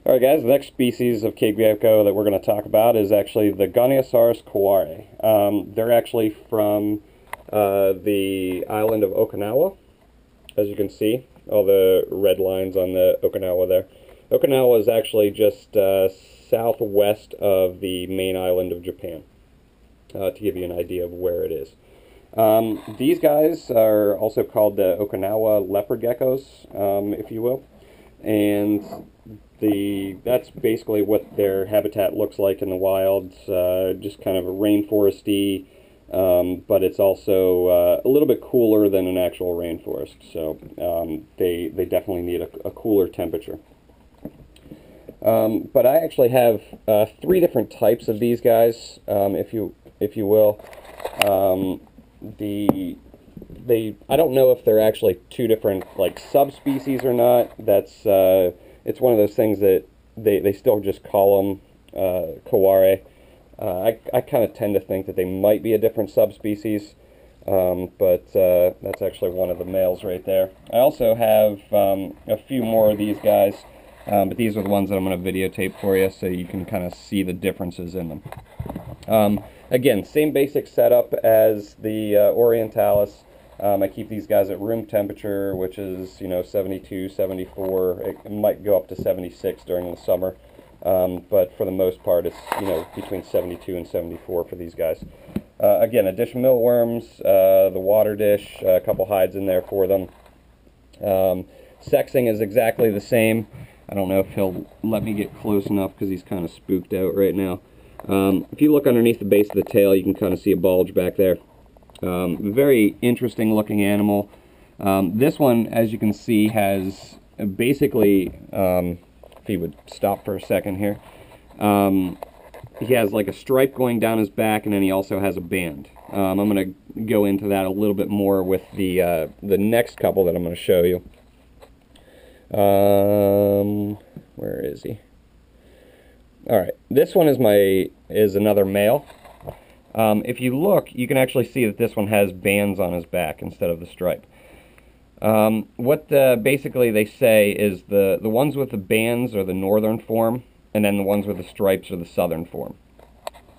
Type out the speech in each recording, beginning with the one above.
Alright guys, the next species of cave gecko that we're going to talk about is actually the Goniurosaurus kuroiwae. They're actually from the island of Okinawa, as you can see, all the red lines on the Okinawa there. Okinawa is actually just southwest of the main island of Japan, to give you an idea of where it is. These guys are also called the Okinawa leopard geckos, if you will, and that's basically what their habitat looks like in the wild. Just kind of a rainforesty, but it's also a little bit cooler than an actual rainforest. So they definitely need a cooler temperature. But I actually have three different types of these guys, if you will. I don't know if they're actually two different like subspecies or not. It's one of those things that they still just call them kuroiwae. I kind of tend to think that they might be a different subspecies, but that's actually one of the males right there. I also have a few more of these guys, but these are the ones that I'm going to videotape for you so you can kind of see the differences in them. Again, same basic setup as the Orientalis. I keep these guys at room temperature, which is, 72, 74. It might go up to 76 during the summer, but for the most part, it's, between 72 and 74 for these guys. Again, a dish of mealworms, the water dish, a couple hides in there for them. Sexing is exactly the same. I don't know if he'll let me get close enough because he's kind of spooked out right now. If you look underneath the base of the tail, you can kind of see a bulge back there. Very interesting looking animal. This one, as you can see, has basically, if he would stop for a second here, he has like a stripe going down his back, and then he also has a band. I'm going to go into that a little bit more with the next couple that I'm going to show you. Where is he? Alright, this one is another male. If you look, you can actually see that this one has bands on his back instead of the stripe. What basically they say is the ones with the bands are the northern form, and then the ones with the stripes are the southern form.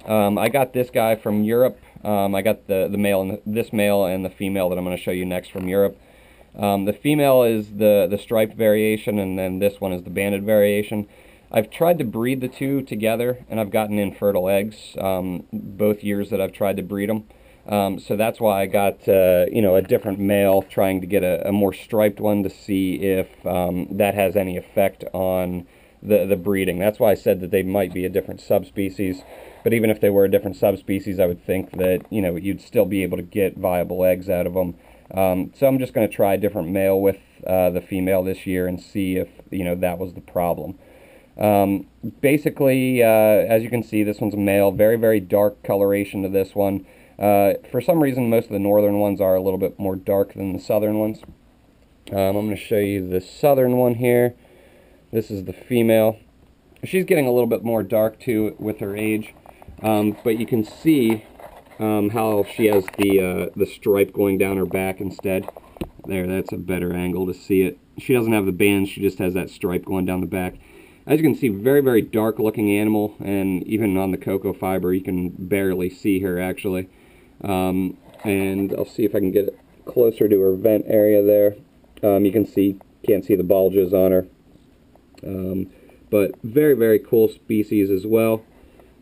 I got this guy from Europe. I got the male and this male and the female that I'm going to show you next from Europe. The female is the striped variation, and then this one is the banded variation. I've tried to breed the two together, and I've gotten infertile eggs both years that I've tried to breed them. So that's why I got a different male, trying to get a more striped one to see if that has any effect on the breeding. That's why I said that they might be a different subspecies. But even if they were a different subspecies, I would think that you'd still be able to get viable eggs out of them. So I'm just going to try a different male with the female this year and see if that was the problem. Basically, as you can see, this one's a male. Very, very dark coloration to this one. For some reason, most of the northern ones are a little bit more dark than the southern ones. I'm going to show you the southern one here. This is the female. She's getting a little bit more dark too with her age, but you can see how she has the stripe going down her back instead. There, that's a better angle to see it. She doesn't have the bands, she just has that stripe going down the back. As you can see, very, very dark looking animal, and even on the cocoa fiber you can barely see her actually. And I'll see if I can get it closer to her vent area there. You can't see the bulges on her. But very, very cool species as well.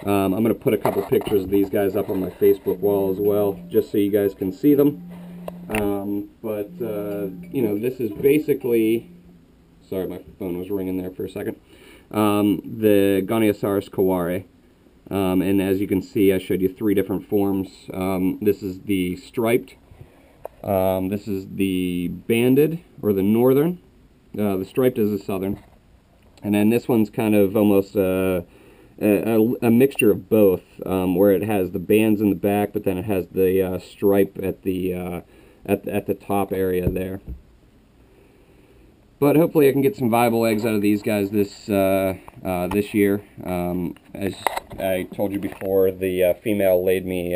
I'm going to put a couple pictures of these guys up on my Facebook wall as well, just so you guys can see them. This is basically, sorry, my phone was ringing there for a second. The Goniurosaurus kuroiwae. And as you can see, I showed you three different forms. This is the striped. This is the banded, or the northern. The striped is the southern. And then this one's kind of almost a mixture of both, where it has the bands in the back, but then it has the stripe at the top area there. But hopefully I can get some viable eggs out of these guys this year. As I told you before, the female laid me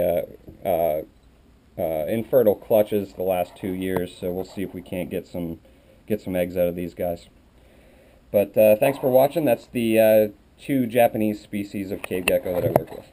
infertile clutches the last 2 years, so we'll see if we can't get some eggs out of these guys. But thanks for watching. That's the two Japanese species of cave gecko that I work with.